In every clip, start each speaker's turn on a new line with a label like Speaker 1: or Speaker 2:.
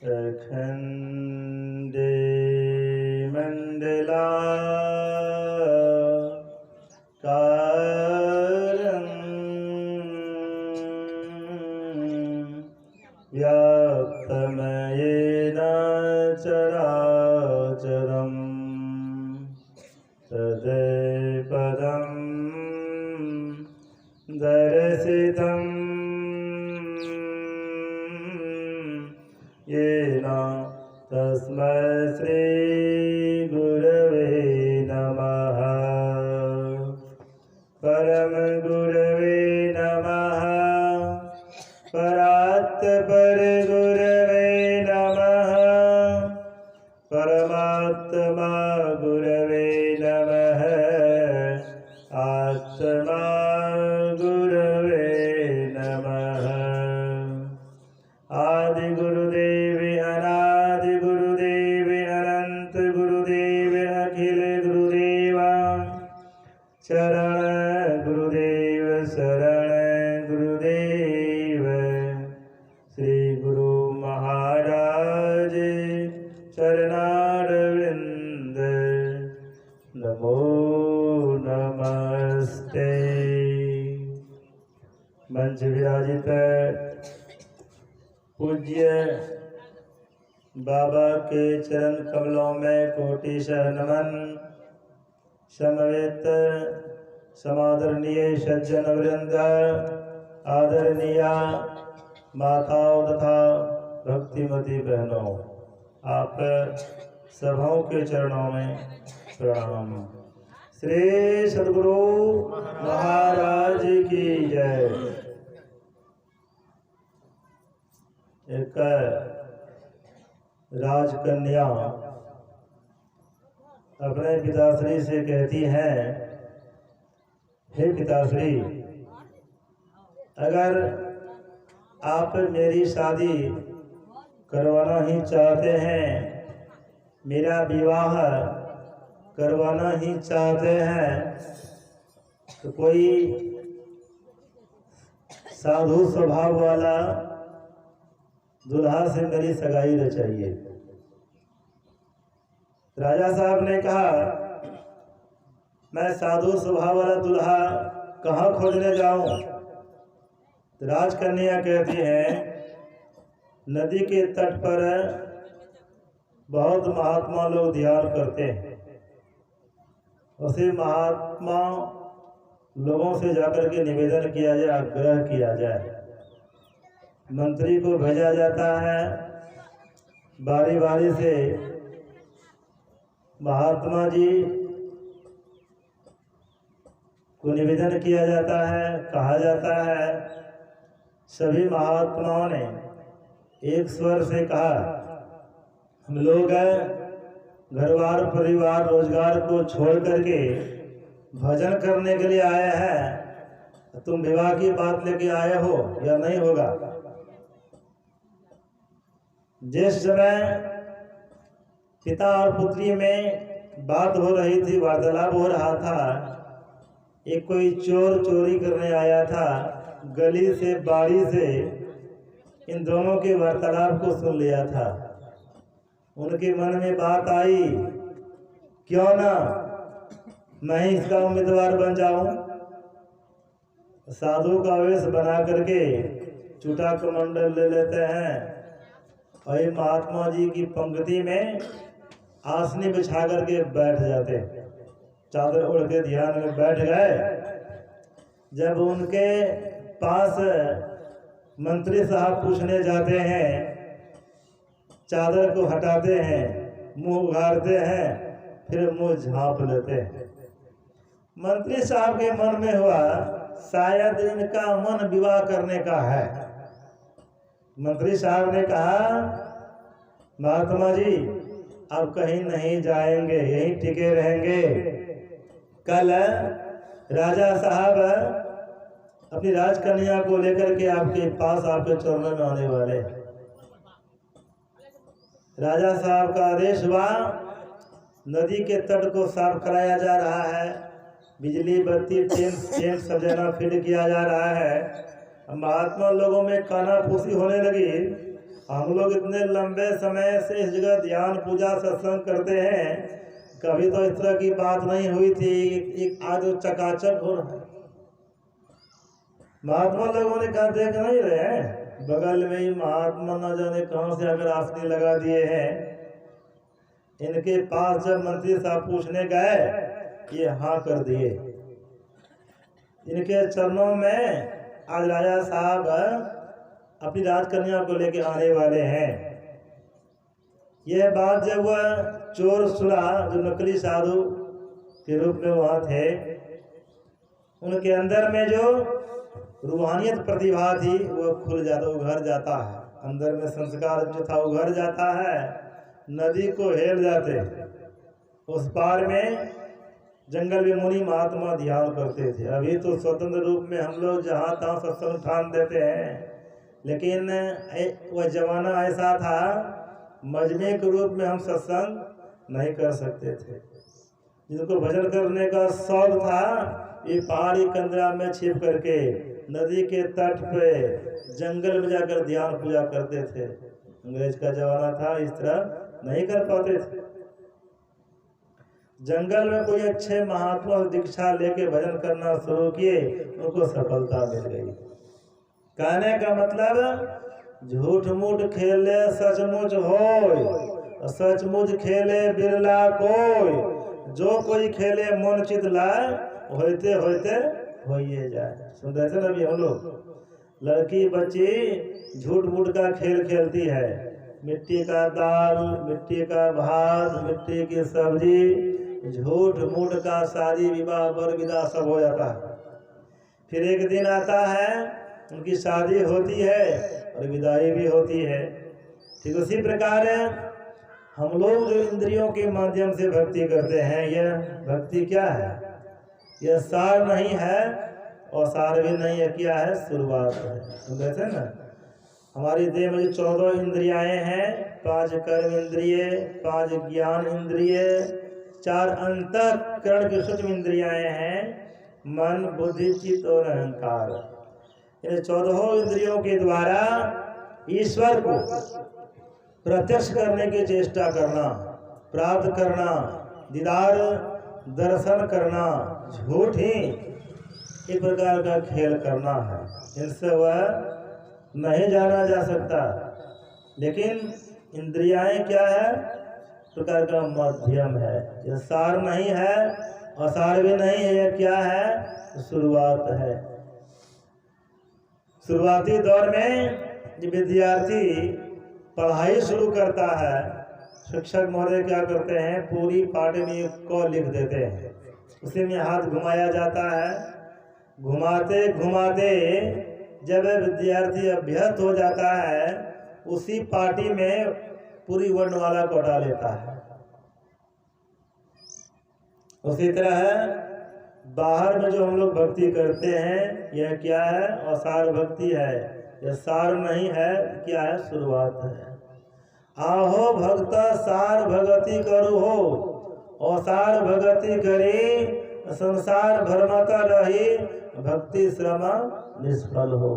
Speaker 1: अखंडे मंडला कारं व्याप्तमयेन चराचरम् तदेपदं दर्शितं येन तस्मै श्री गुरवे नमः। परम गुरवे नमः। परात्पर गुरवे नमः। परमात्मा गुरवे नमः। आत्मा गुरवे नमः। आदि गुरुदेव अनादि गुरुदेव अनंत गुरुदेव अखिल गुरुदेवा शरण गुरुदेव शरण गुरुदेव श्री गुरु महाराज चरणारविंद नमो नमस्ते। मंच विराजित पूज्य बाबा के चरण कमलों में कोटि नमन। समवेत समादरणीय सज्जन वृंद, आदरणीय माताओं तथा भक्तिमती बहनों, आप सभाओं के चरणों में प्रणाम। श्री सद्गुरु महाराज की जय। एक राजकन्या अपने पिताश्री से कहती है, हे पिताश्री, अगर आप मेरी शादी करवाना ही चाहते हैं, मेरा विवाह करवाना ही चाहते हैं, तो कोई साधु स्वभाव वाला दुल्हा से मेरी सगाई रचाइए। राजा साहब ने कहा, मैं साधु स्वभाव वाला दुल्हा कहाँ खोजने जाऊं? राजकन्या कहती है, नदी के तट पर बहुत महात्मा लोग ध्यान करते हैं, उसे महात्मा लोगों से जाकर के निवेदन किया जाए, आग्रह किया जाए। मंत्री को भेजा जाता है, बारी बारी से महात्मा जी को निवेदन किया जाता है, कहा जाता है। सभी महात्माओं ने एक स्वर से कहा, हम लोग घरवार परिवार रोजगार को छोड़ करके भजन करने के लिए आए हैं, तुम विवाह की बात लेके आए हो या नहीं होगा? जिस समय पिता और पुत्री में बात हो रही थी, वार्तालाप हो रहा था, एक कोई चोर चोरी करने आया था, गली से बाड़ी से इन दोनों के वार्तालाप को सुन लिया था। उनके मन में बात आई, क्यों ना मैं ही इसका उम्मीदवार बन जाऊं। साधु का वेश बना करके चूटा कमंडल ले लेते हैं और महात्मा जी की पंक्ति में आसनी बिछा करके बैठ जाते, चादर ओढ़ के ध्यान में बैठ गए। जब उनके पास मंत्री साहब पूछने जाते हैं, चादर को हटाते हैं, मुंह उघाड़ते हैं, फिर मुंह झांप लेते हैं। मंत्री साहब के मन में हुआ, शायद इनका मन विवाह करने का है। मंत्री साहब ने कहा, महात्मा जी अब कहीं नहीं जाएंगे, यहीं टिके रहेंगे। कल राजा साहब अपनी राजकन्या को लेकर के आपके पास, आपके चरणों में आने वाले। राजा साहब का आदेश हुआ, नदी के तट को साफ कराया जा रहा है, बिजली बत्ती टेंट सब जगह फिट किया जा रहा है। महात्मा लोगों में कानाफूसी होने लगी हम लोग इतने लंबे समय से इस जगह ध्यान पूजा सत्संग करते हैं, कभी तो इस तरह की बात नहीं हुई थी। एक आज चकाचक हो रहा है। महात्मा लोगों ने कहा देख नहीं रहे हैं, बगल में ही महात्मा न जाने कहां से अगर आसनी लगा दिए हैं। इनके पास जब मंत्री साहब पूछने गए, ये हाँ कर दिए। इनके चरणों में आज राजा साहब अपनी राजकन्या को लेके आने वाले हैं। यह बात जब वह चोर सुना, जो नकली साधु के रूप में वहां थे, उनके अंदर में जो रूहानियत प्रतिभा थी वो खुल जाता, उभर जाता है। अंदर में संस्कार जो था उभर जाता है, नदी को हेल जाते। उस पार में जंगल में मुनि महात्मा ध्यान करते थे। अभी तो स्वतंत्र रूप में हम लोग जहाँ तहाँ सत्संग ठान देते हैं, लेकिन वह जमाना ऐसा था, मजमे के रूप में हम सत्संग नहीं कर सकते थे। जिनको भजन करने का शौक था, ये पहाड़ी कंदरा में छिप करके नदी के तट पे जंगल में जाकर ध्यान पूजा करते थे। अंग्रेज का जमाना था, इस तरह नहीं कर पाते थे। जंगल में कोई अच्छे महात्मा दीक्षा लेके भजन करना शुरू किए, उनको सफलता मिल गई। कहने का मतलब, झूठ मूठ खेले सचमुच होय, सचमुच खेले बिरला कोय। जो कोई खेले मन चित लाए, होते होते होइए जाए। सुन रहे थे ना अभी हम लोग, लड़की बच्ची झूठ मूठ का खेल खेलती है। मिट्टी का दाल, मिट्टी का भात, मिट्टी की सब्जी, झूठ मूठ का शादी विवाह बर विदा सब हो जाता है। फिर एक दिन आता है, उनकी शादी होती है और विदाई भी होती है। ठीक उसी प्रकार हम लोग जो इंद्रियों के माध्यम से भक्ति करते हैं, यह भक्ति क्या है? यह सार नहीं है और सार भी नहीं है। क्या है? शुरुआत है। सुनते थे ना, हमारी देह में जो 14 इंद्रियाएं हैं, 5 कर्म इंद्रिय, 5 ज्ञान इंद्रिय, 4 अंतःकरण की सूक्ष्म इंद्रियाएं हैं, मन, बुद्धि, चित्त और अहंकार। इन 14 इंद्रियों के द्वारा ईश्वर को प्रत्यक्ष करने की चेष्टा करना, प्राप्त करना, दीदार दर्शन करना, झूठ ही एक प्रकार का खेल करना है। इनसे वह नहीं जाना जा सकता। लेकिन इंद्रियाएं क्या है? प्रकार का मध्यम है। यह सार नहीं है और सार भी नहीं है। यह क्या है? शुरुआत है। शुरुआती दौर में जब विद्यार्थी पढ़ाई शुरू करता है, शिक्षक महोदय क्या करते हैं? पूरी पाठ्य में एक क लिख देते हैं, उसी में हाथ घुमाया जाता है। घुमाते घुमाते जब विद्यार्थी अभ्यस्त हो जाता है, उसी पार्टी में पूरी वर्णमाला को हटा लेता है। उसी तरह बाहर में जो हम लोग भक्ति करते हैं, यह क्या है? असार भक्ति है। यह सार नहीं है। क्या है? शुरुआत है। आहो भक्त सार भगति करू हो, असार भगति करी संसार भरमता रही, भक्ति श्रम निष्फल हो।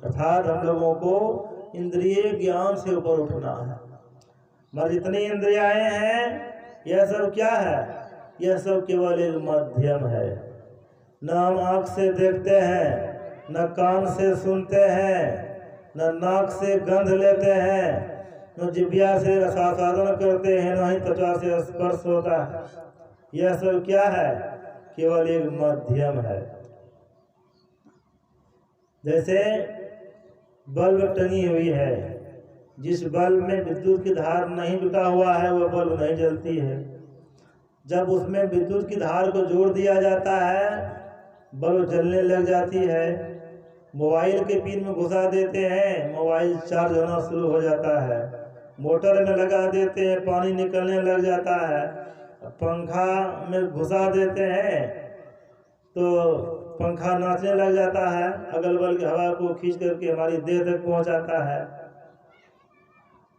Speaker 1: अर्थात हम लोगों को इंद्रिय ज्ञान से ऊपर उठना है। मगर जितनी इंद्रियाएं हैं, यह सब क्या है? यह सब केवल एक मध्यम है। न हम आँख से देखते हैं, न कान से सुनते हैं, न नाक से गंध लेते हैं, न जिह्वा से रसास्वादन करते हैं, न ही त्वचा से स्पर्श होता है। यह सब क्या है? केवल एक मध्यम है। जैसे बल्ब टंगी हुई है, जिस बल्ब में विद्युत की धार नहीं जुटा हुआ है, वह बल्ब नहीं जलती है। जब उसमें विद्युत की धार को जोड़ दिया जाता है, बल्ब जलने लग जाती है। मोबाइल के पिन में घुसा देते हैं, मोबाइल चार्ज होना शुरू हो जाता है। मोटर में लगा देते हैं, पानी निकलने लग जाता है। पंखा में घुसा देते हैं तो पंखा नाचने लग जाता है, अगल बगल की हवा को खींच करके हमारी देह तक पहुंचाता है।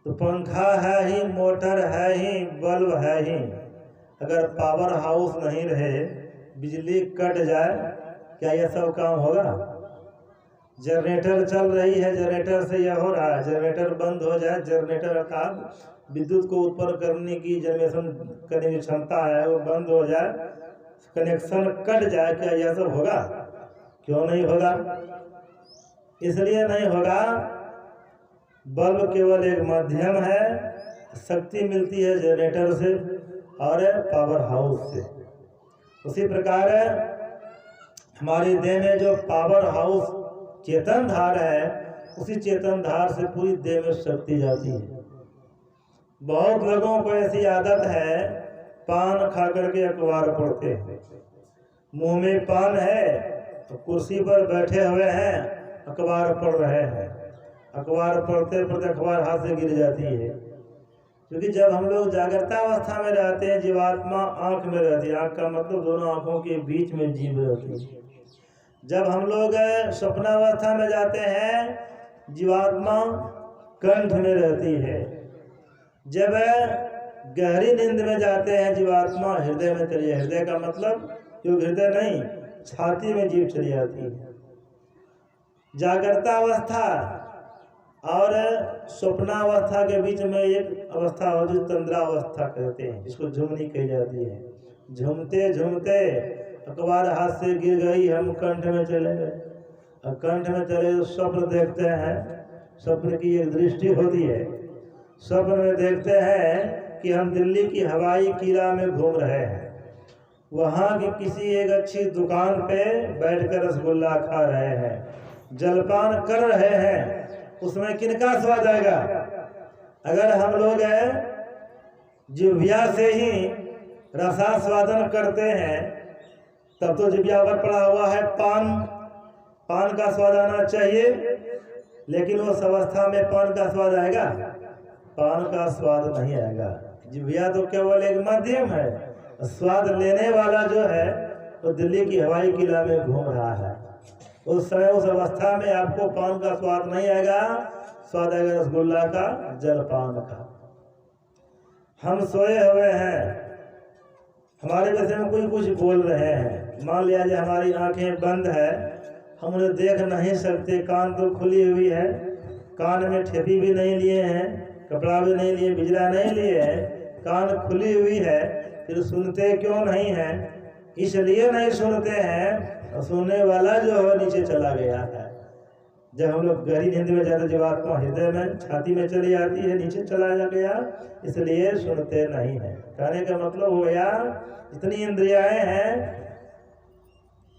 Speaker 1: तो पंखा है ही, मोटर है ही, बल्ब है ही। अगर पावर हाउस नहीं रहे, बिजली कट जाए, क्या यह सब काम होगा? जनरेटर चल रही है, जनरेटर से यह हो रहा है, जनरेटर बंद हो जाए, जनरेटर अर्थात विद्युत को उत्पन्न करने की जनरेशन करने की क्षमता है वो बंद हो जाए, कनेक्शन कट जाए, क्या यह सब होगा? क्यों नहीं होगा? इसलिए नहीं होगा, बल्ब केवल एक माध्यम है, शक्ति मिलती है जनरेटर से और पावर हाउस से। उसी प्रकार हमारी देह में जो पावर हाउस चेतन धार है, उसी चेतन धार से पूरी देह में शक्ति जाती है। बहुत लोगों को ऐसी आदत है, पान खा करके अखबार पढ़ते हैं। मुंह में पान है तो कुर्सी पर बैठे हुए हैं, अखबार पढ़ रहे हैं। अखबार पढ़ते पढ़ते अखबार हाथ से गिर जाती है। क्योंकि जब हम लोग जागृतावस्था में रहते हैं, जीवात्मा आंख में रहती है। आंख का मतलब दोनों आंखों के बीच में जीव रहती है। जब हम लोग स्वप्नावस्था में जाते हैं, जीवात्मा कंठ में रहती है। जब गहरी नींद में जाते हैं, जीवात्मा हृदय में चली है। हृदय का मतलब क्यों हृदय नहीं, छाती में जीव चली जाती है। जागृतावस्था और स्वप्नावस्था के बीच में एक अवस्था हो जो तंद्रावस्था कहते हैं, इसको झुमनी कही जाती है। झूमते झूमते अखबार हाथ से गिर गई, हम कंठ में चले गए। और कंठ में चले तो स्वप्न देखते हैं। स्वप्न की एक दृष्टि होती है। स्वप्न में देखते हैं कि हम दिल्ली की हवाई किला में घूम रहे हैं। वहाँ की किसी एक अच्छी दुकान पे बैठकर रसगुल्ला खा रहे हैं, जलपान कर रहे हैं। उसमें किनका स्वाद आएगा? अगर हम लोग जिह्वा से ही रसास्वादन करते हैं, तब तो जिह्वा पर पड़ा हुआ है पान। पान का स्वाद आना चाहिए, लेकिन उस अवस्था में पान का स्वाद आएगा? पान का स्वाद नहीं आएगा। जिह्वा तो केवल एक माध्यम है। स्वाद लेने वाला जो है वो दिल्ली की हवाई किला में घूम रहा है। उस समय उस अवस्था में आपको पान का स्वाद नहीं आएगा, स्वाद आएगा रसगुल्ला का, जलपान का। हम सोए हुए हैं, हमारे विषय में कोई कुछ बोल रहे हैं। मान लिया जाए हमारी आंखें बंद है, हम उन्हें देख नहीं सकते। कान तो खुली हुई है, कान में ठेपी भी नहीं लिए हैं, कपड़ा भी नहीं लिए, बिजला नहीं लिए है, कान खुली हुई है। फिर सुनते क्यों नहीं है? इसलिए नहीं सुनते हैं, सुनने वाला जो है नीचे चला गया है। जब हम लोग गहरी नींद में जाते, जीवात्मा हृदय में छाती में चली जाती है, नीचे चला गया, इसलिए सुनते नहीं है। कहने का मतलब हो गया, जितनी इंद्रियाएं हैं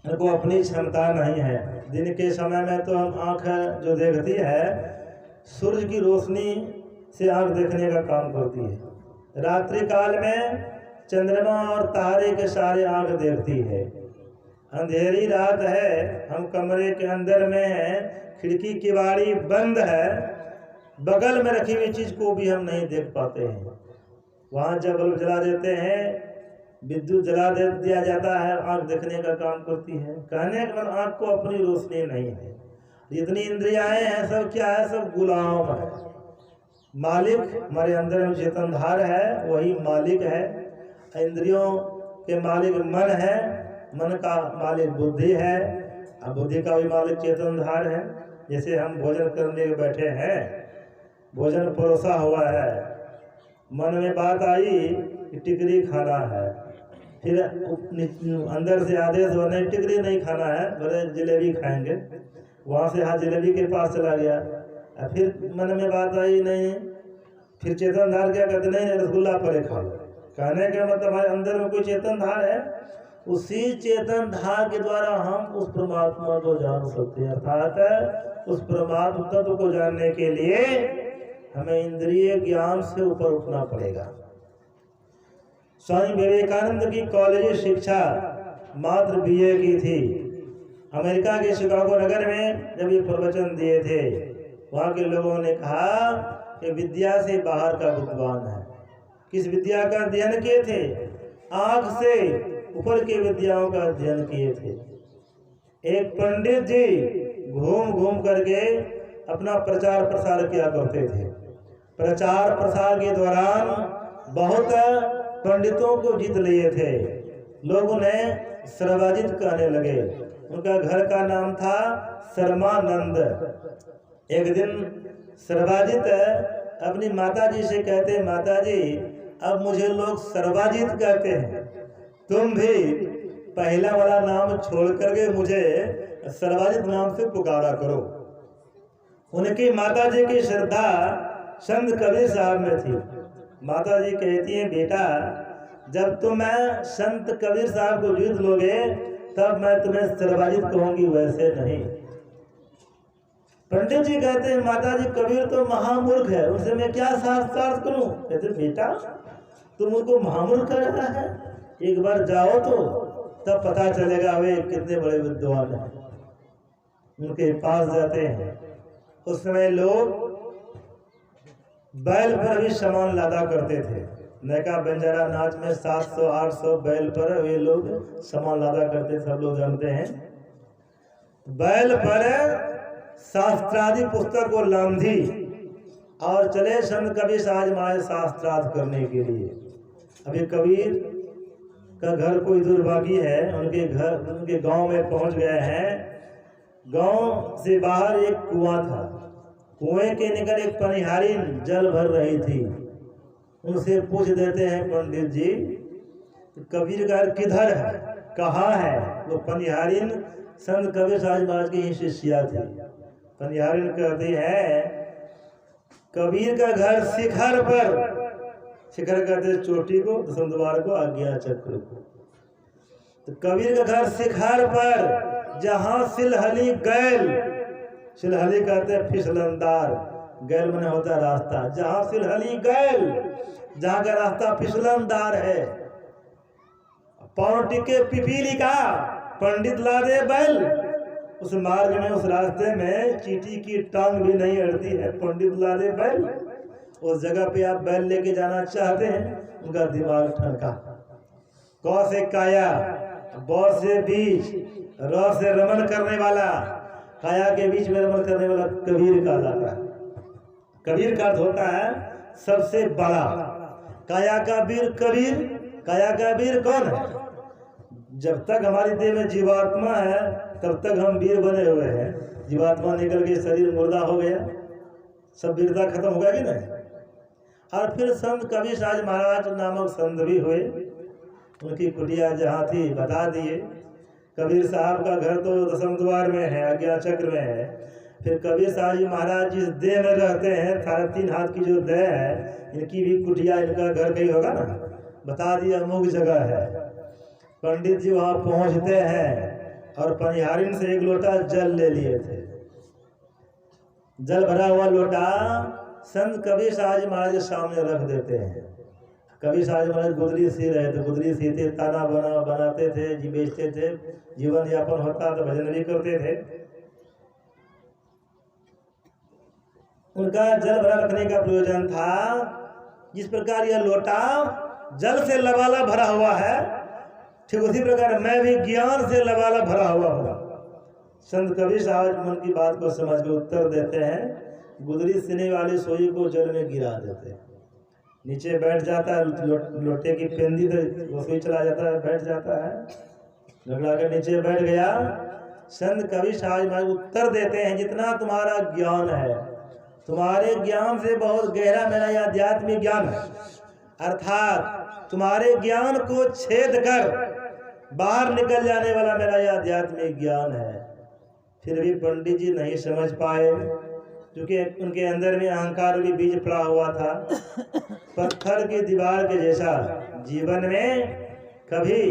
Speaker 1: उनको अपनी क्षमता नहीं है। दिन के समय में तो हम आँख जो देखती है, सूर्य की रोशनी से आँख देखने का काम करती है। रात्रि काल में चंद्रमा और तारे के सारे आँख देखती है। अंधेरी रात है, हम कमरे के अंदर में हैं, खिड़की की बारी बंद है, बगल में रखी हुई चीज को भी हम नहीं देख पाते हैं। वहाँ जब बल्ब जला देते हैं, विद्युत जला दिया जाता है, आँख देखने का काम करती है। कहने का मतलब आँख को अपनी रोशनी नहीं है। जितनी इंद्रियाएं हैं सब क्या है? सब गुलाम है। मालिक हमारे अंदर में चेतन धार है, वही मालिक है। इंद्रियों के मालिक मन है, मन का मालिक बुद्धि है, और बुद्धि का भी मालिक चेतन धार है। जैसे हम भोजन करने बैठे हैं, भोजन परोसा हुआ है, मन में बात आई कि टिकरी खाना है, फिर अंदर से आदेश हुआ नहीं टिकरी नहीं खाना है, बोले जलेबी खाएंगे। वहाँ से हाथ जलेबी के पास चला गया। फिर मन में बात आई नहीं, फिर चेतन धार क्या कहते नहीं रसगुल्ला परे खा लो। कहने का मतलब हमारे अंदर में कोई चेतन धार है, उसी चेतन धार के द्वारा हम उस परमात्मा को जान सकते हैं। अर्थात उस परमात्मा तत्व को जानने के लिए हमें इंद्रिय ज्ञान से ऊपर उठना पड़ेगा। स्वामी विवेकानंद की कॉलेज शिक्षा मात्र बीए की थी। अमेरिका के शिकागो नगर में जब ये प्रवचन दिए थे, वहाँ के लोगों ने कहा कि विद्या से बाहर का विद्वान है। किस विद्या का अध्ययन किए थे? आँख से ऊपर की विद्याओं का अध्ययन किए थे। एक पंडित जी घूम घूम करके अपना प्रचार प्रसार किया करते थे। प्रचार प्रसार के दौरान बहुत पंडितों को जीत लिए थे। लोग उन्हें सर्वजित कहने लगे। उनका घर का नाम था सर्वानंद। एक दिन सर्वजित अपनी माता जी से कहते, माता जी अब मुझे लोग सर्वजित कहते हैं, तुम भी पहला वाला नाम छोड़ करके मुझे सर्वजित नाम से पुकारा करो। उनकी माता जी की श्रद्धा संत कबीर साहब में थी। माता जी कहती हैं, बेटा जब तुम संत कबीर साहब को जीत लोगे तब मैं तुम्हें सर्वजित कहूंगी, वैसे नहीं। पंडित जी कहते हैं, माता जी कबीर तो महामूर्ख है, उनसे मैं क्या शास्त्रार्थ करूं? कहते बेटा तुम उनको महामूर्ख कर रहा है, एक बार जाओ तो तब पता चलेगा वे कितने बड़े विद्वान हैं। उनके पास जाते हैं। उस समय लोग बैल पर भी सामान लादा करते थे। नैका बंजारा नाच में 700-800 बैल पर वे लोग सामान लादा करते, सब लोग जानते हैं। बैल पर शास्त्रादि पुस्तक को लांधी और चले संत कबीर साहब महाराज शास्त्रार्थ करने के लिए। अभी कबीर का घर कोई दुर्भागी है, उनके गांव में पहुंच गए हैं। गांव से बाहर एक कुआं था, कुएं के निकट एक पनिहारिन जल भर रही थी। उनसे पूछ देते हैं, पंडित जी कबीर का किधर है, कहाँ है? वो पनिहारिन संत कबीर साहब महाराज की ही शिष्या थी। पनिहारिन कहती है, कबीर का घर शिखर पर, शिखर कहते चोटी को, दसम द्वार को, आज्ञा चक्र को। तो कबीर का घर शिखर पर, जहां सिलहली गैल, सिलहली कहते हैं फिसलनदार, गैल मने होता है रास्ता, जहां सिलहली गैल, जहां का रास्ता फिसलनदार है, पांव टिके पिपीली का, पंडित ला दे बैल। उस मार्ग में, उस रास्ते में चींटी की टांग भी नहीं अड़ती है, पंडित ला दे बैल। उस जगह पे आप बैल लेके जाना चाहते हैं, उनका दिमाग ठनका। क से काया, ब से बीज, र से रमन करने वाला, काया के बीच में रमन करने वाला कबीर का लाता है। कबीर का अर्थ होता है सबसे बड़ा। काया का वीर कबीर। काया का वीर कौन है? जब तक हमारी देह में जीवात्मा है तब तक हम वीर बने हुए हैं। जीवात्मा निकल के शरीर मुर्दा हो गया, सब वीरता खत्म हो गया कि नहीं? और फिर संत कबीर साहब महाराज नामक संत भी हुए। उनकी कुटिया जहाँ थी बता दिए। कबीर साहब का घर तो दसम द्वार में है, आज्ञा चक्र में है। फिर कबीर साहब जी महाराज जिस देह में रहते हैं, 3.5 हाथ की जो देह है, इनकी भी कुटिया, इनका घर कहीं होगा ना, बता दिया अमुक जगह है। पंडित जी वहाँ पहुँचते हैं और पनिहारिन से एक लोटा जल ले लिए थे। जल भरा हुआ लोटा संत कबीर साहब जी महाराज के सामने रख देते हैं। कबीर साहब जी महाराज गुदरी सी रहे थे, गुदरी सीते, ताना बनाते थे, जी बेचते थे, जीवन यापन होता तो भजन भी करते थे। उनका जल भरा रखने का प्रयोजन था, जिस प्रकार यह लोटा जल से लबाला भरा हुआ है, ठीक उसी प्रकार मैं भी ज्ञान से लबाला भरा हुआ हूँ। संत कबीर साहब मन की बात को समझ के उत्तर देते हैं। गुदरी सीने वाली सोई को जल में गिरा देते हैं, नीचे बैठ जाता है, लोटे की पेंदी तो वो सोई चला जाता है, बैठ जाता है, झगड़ा कर नीचे बैठ गया। संत कबीर साहब उत्तर देते हैं, जितना तुम्हारा ज्ञान है, तुम्हारे ज्ञान से बहुत गहरा मेरा यह आध्यात्मिक ज्ञान है, अर्थात तुम्हारे ज्ञान को छेद कर बाहर निकल जाने वाला मेरा यह आध्यात्मिक ज्ञान है। फिर भी पंडित जी नहीं समझ पाए, क्योंकि उनके अंदर में अहंकार की बीज पड़ा हुआ था। पत्थर की दीवार के जैसा जीवन में कभी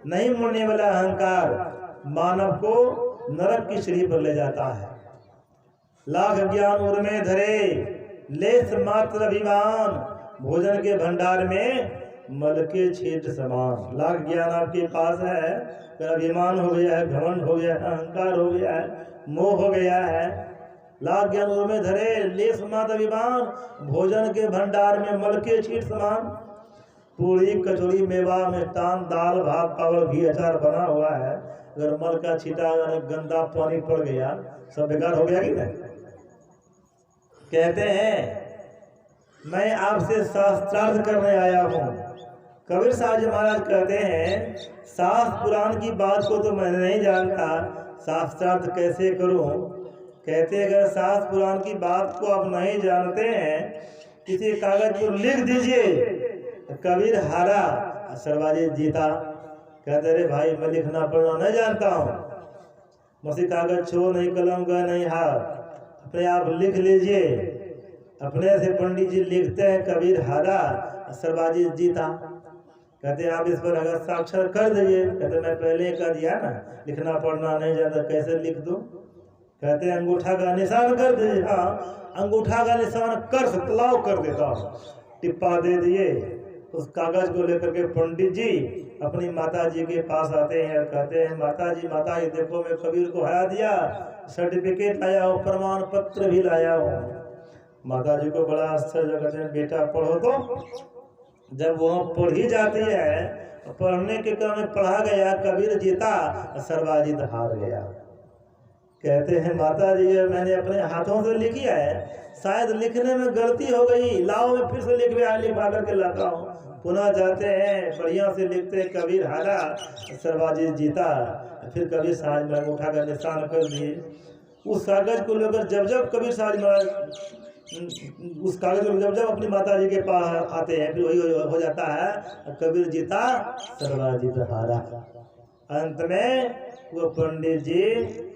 Speaker 1: नहीं मुड़ने वाला अहंकार मानव को नरक की सीढ़ी पर ले जाता है। लाख ज्ञान उर में धरे, लेस मात्र अभिमान, भोजन के भंडार में मल के छींट समान। लाख ज्ञान आपके पास है, अगर अभिमान हो गया है, घमंड हो गया है, अहंकार हो गया है, मोह हो गया है, लाख ज्ञान उर में धरे, लेस मात्र अभिमान, भोजन के भंडार में मल के छींट समान। पूरी कचौड़ी मेवा मिष्टान दाल भात पावल घी अचार बना हुआ है, अगर मल का छींटा गंदा पानी पड़ गया, सब बेकार हो गया कि नहीं? कहते हैं मैं आपसे शास्त्रार्थ करने आया हूँ, कबीर साहब जी महाराज कहते हैं, शास्त्र पुराण की बात को तो मैं नहीं जानता, शास्त्रार्थ कैसे करूं। कहते अगर शास्त्र पुराण की बात को आप नहीं जानते हैं, किसी कागज पर लिख दीजिए। कबीर हारा, सरवाजी जीता। कहते अरे भाई मैं लिखना पढ़ना नहीं जानता हूँ, मुझसे कागज छो नहीं, कलम का नहीं हाथ, अपने आप लिख लीजिए। अपने से पंडित जी लिखते हैं, कबीर हारा, सरवाजी जीता। कहते आप इस पर अगर साक्षर कर दीजिए। कहते मैं पहले कर दिया ना, लिखना पढ़ना नहीं जानता, कैसे लिख दूं। कहते अंगूठा का निशान कर दीजिए। हाँ, अंगूठा का निशान कर तलाव कर देता हूँ, टिप्पा दे दिए। उस कागज को लेकर के पंडित जी अपनी माता जी के पास आते हैं और कहते हैं, माता जी देखो मैं कबीर को हरा दिया, सर्टिफिकेट लाया हूँ, प्रमाण पत्र भी लाया हूँ। माता जी को बड़ा आश्चर्य, कहते हैं बेटा पढ़ो। तो जब वह पढ़ी जाती है, पढ़ने के क्रम में पढ़ा गया, कबीर जीता, सर्वाजित हार गया। कहते हैं माता जी मैंने अपने हाथों से लिखी है, शायद लिखने में गलती हो गई, लाओ मैं फिर से लिखवा करके लाता हूँ। पुनः जाते हैं, बढ़िया से लिखते, कबीर हारा, सर्वाजित जीता। फिर कबीर साहब में अंगूठा का निशान कर दिए। उस कागज को लेकर जब कबीर साहब महाराज उस कागज को जब अपनी माता जी के पास आते हैं, फिर वही हो जाता है, कबीर जीता, सर्वाजित हारा। अंत में वो पंडित जी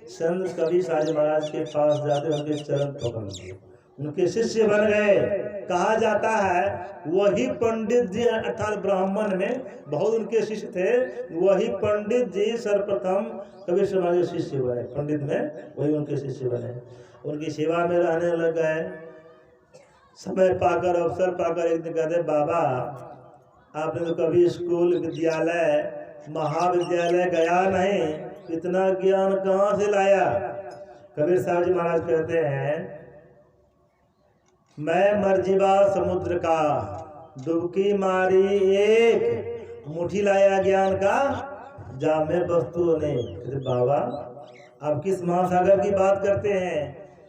Speaker 1: संत कबीर साहब महाराज के पास जाते, उनके चरण पकड़ लिए, उनके शिष्य बन गए। कहा जाता है वही पंडित जी, अर्थात ब्राह्मण में बहुत उनके शिष्य थे, वही पंडित जी सर्वप्रथम कबीर साहब महाराज के शिष्य बने। पंडित में वही उनके शिष्य बने, उनकी सेवा में रहने लग गए। समय पाकर, अवसर पाकर एक दिन कहते, बाबा आपने तो कभी स्कूल, विद्यालय, महाविद्यालय गया नहीं, इतना ज्ञान कहाँ से लाया। कबीर साहब जी महाराज कहते हैं, मैं मर्जिबा समुद्र का डुबकी मारी, एक मुट्ठी लाया ज्ञान का जामे वस्तु ने। बाबा आप किस महासागर की बात करते हैं?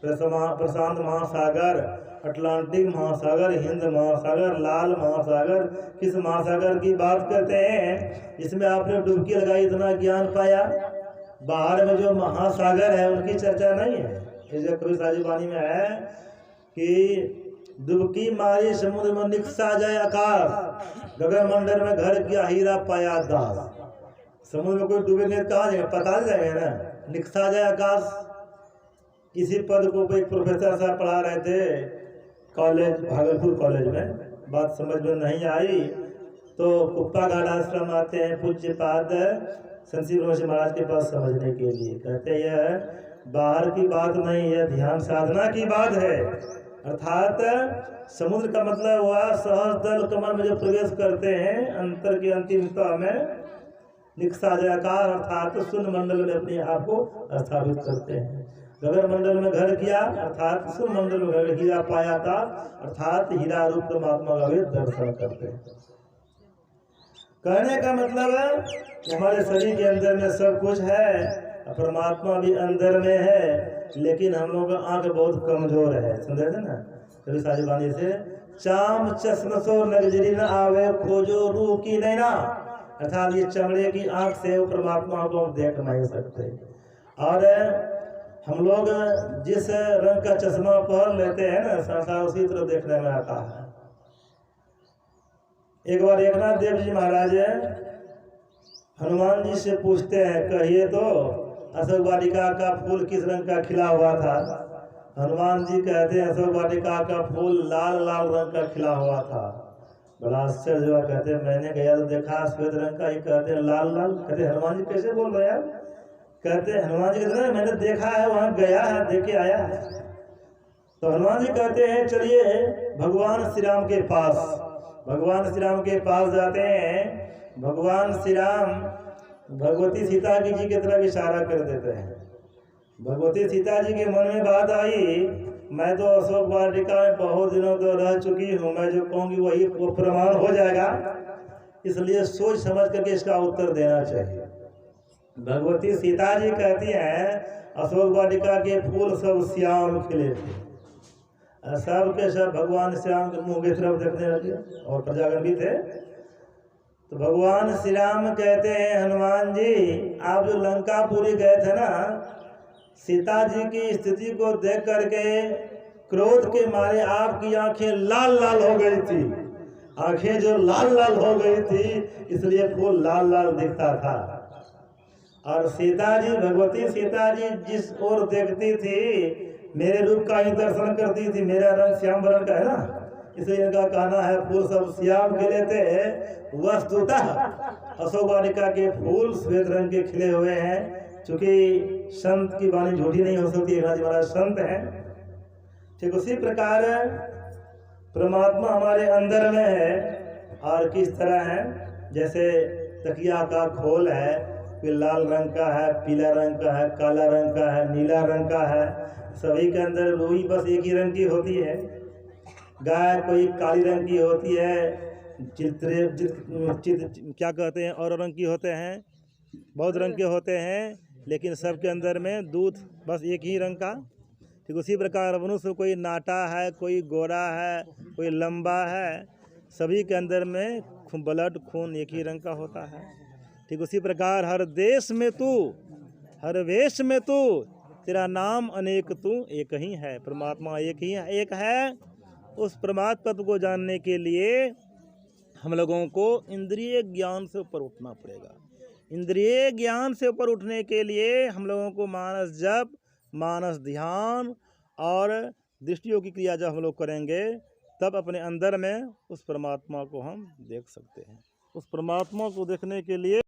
Speaker 1: प्रशांत महासागर, अटलांटिक महासागर, हिंद महासागर, लाल महासागर, किस महासागर की बात करते हैं इसमें आपने डुबकी लगाई, इतना ज्ञान पाया? बाहर में जो महासागर है उनकी चर्चा नहीं है। इसे कबीर साहब जी वाणी में है कि डुबकी मारी समुद्र में निकसा जाए आकाश, गगन मंडल में घर किया हीरा पाया दास। समुद्र में कोई डूबेंगे कहाँ जाएंगे, पता जाएंगे ना। निकसा जाए आकाश, किसी पद को कोई प्रोफेसर साहब पढ़ा रहे थे कॉलेज, भागलपुर कॉलेज में, बात समझ में नहीं आई तो कुप्पा घाट आश्रम आते हैं पूज्यपाद संत महाराज के पास समझने के लिए। कहते यह बाहर की बात नहीं, यह ध्यान साधना की बात है। अर्थात समुद्र का मतलब हुआ सहज दल कमल में जो प्रवेश करते हैं, अंतर की अंतिमता में निकसाजाकार, अर्थात शून्य मंडल में अपने आप को स्थापित करते हैं। गगन मंडल में घर किया, अर्थात शून्य मंडल में घर हीरा पाया था, अर्थात हीरा रूप परमात्मा का वे दर्शन करते हैं। कहने का मतलब है कि हमारे शरीर के अंदर में सब कुछ है, परमात्मा भी अंदर में है, लेकिन हम लोग का आंख बहुत कमजोर है। समझे थे ना कभी सारी वाणी से, चाम चश्म सो नजरी न आवे, खोजो रूह की नैना। अर्थात ये चमड़े की आंख से वो परमात्मा को देख नहीं सकते। और हम लोग जिस रंग का चश्मा पहन लेते हैं ना, संसार उसी तरह देखने में आता है। एक बार एकनाथ देव जी महाराज हनुमान जी से पूछते हैं, कहिए तो अशोक वाटिका का फूल किस रंग का खिला हुआ था? हनुमान जी कहते हैं अशोक वाटिका का फूल लाल लाल रंग का खिला हुआ था। बड़ा आश्चर्य हुआ। कहते हैं मैंने गया तो देखा श्वेत रंग का, ये कहते हैं लाल लाल। कहते हनुमान जी कैसे बोल रहे हैं? कहते हैं हनुमान जी कहते हैं मैंने देखा है, वहां गया है, देखे आया है। तो हनुमान जी कहते हैं चलिए भगवान श्री राम के पास। भगवान श्री राम के पास जाते हैं। भगवान श्री राम भगवती सीता जी की तरफ इशारा कर देते हैं। भगवती सीता जी के मन में बात आई, मैं तो अशोक वाटिका में बहुत दिनों तो रह चुकी हूँ, मैं जो कहूँगी वही प्रमाण हो जाएगा, इसलिए सोच समझ करके इसका उत्तर देना चाहिए। भगवती सीता जी कहती हैं अशोक वाटिका के फूल सब श्याम खिले थे, सब के सब भगवान श्याम के मुंह की तरफ देखने लगे, और प्रजागण भी थे। तो भगवान श्री राम कहते हैं, हनुमान जी आप जो लंकापुरी गए थे ना, सीता जी की स्थिति को देख करके क्रोध के मारे आपकी आंखें लाल लाल हो गई थी। आंखें जो लाल लाल हो गई थी इसलिए फूल लाल लाल दिखता था। और सीता जी, भगवती सीता जी जिस ओर देखती थी मेरे रूप का ही दर्शन करती थी। मेरा रंग श्याम वर्ण का है ना, इसलिए इनका कहना है फूल सब श्याम के लेते हैं। वस्तुतः अशोक वाटिका के फूल श्वेत रंग के खिले हुए हैं। चूंकि संत की वाणी झूठी नहीं हो सकती, हमारा संत है। ठीक उसी प्रकार परमात्मा हमारे अंदर में है। और किस तरह है, जैसे तकिया का खोल है, कोई लाल रंग का है, पीला रंग का है, काला रंग का है, नीला रंग का है। सभी के अंदर रूही बस एक ही रंग की होती है। गाय कोई काली रंग की होती है, क्या कहते हैं, और रंग की होते हैं, बहुत रंग के होते हैं, लेकिन सबके अंदर में दूध बस एक ही रंग का। ठीक उसी प्रकार मनुष्य कोई नाटा है, कोई गोरा है, कोई लंबा है, सभी के अंदर में ब्लड खून एक ही रंग का होता है। ठीक उसी प्रकार हर देश में तू, हर वेश में तू, तेरा नाम अनेक तू एक ही है। परमात्मा एक ही है, एक है। उस परमात्मा को जानने के लिए हम लोगों को इंद्रिय ज्ञान से ऊपर उठना पड़ेगा। इंद्रिय ज्ञान से ऊपर उठने के लिए हम लोगों को मानस जप, मानस ध्यान और दृष्टियों की क्रिया जब हम लोग करेंगे तब अपने अंदर में उस परमात्मा को हम देख सकते हैं। उस परमात्मा को देखने के लिए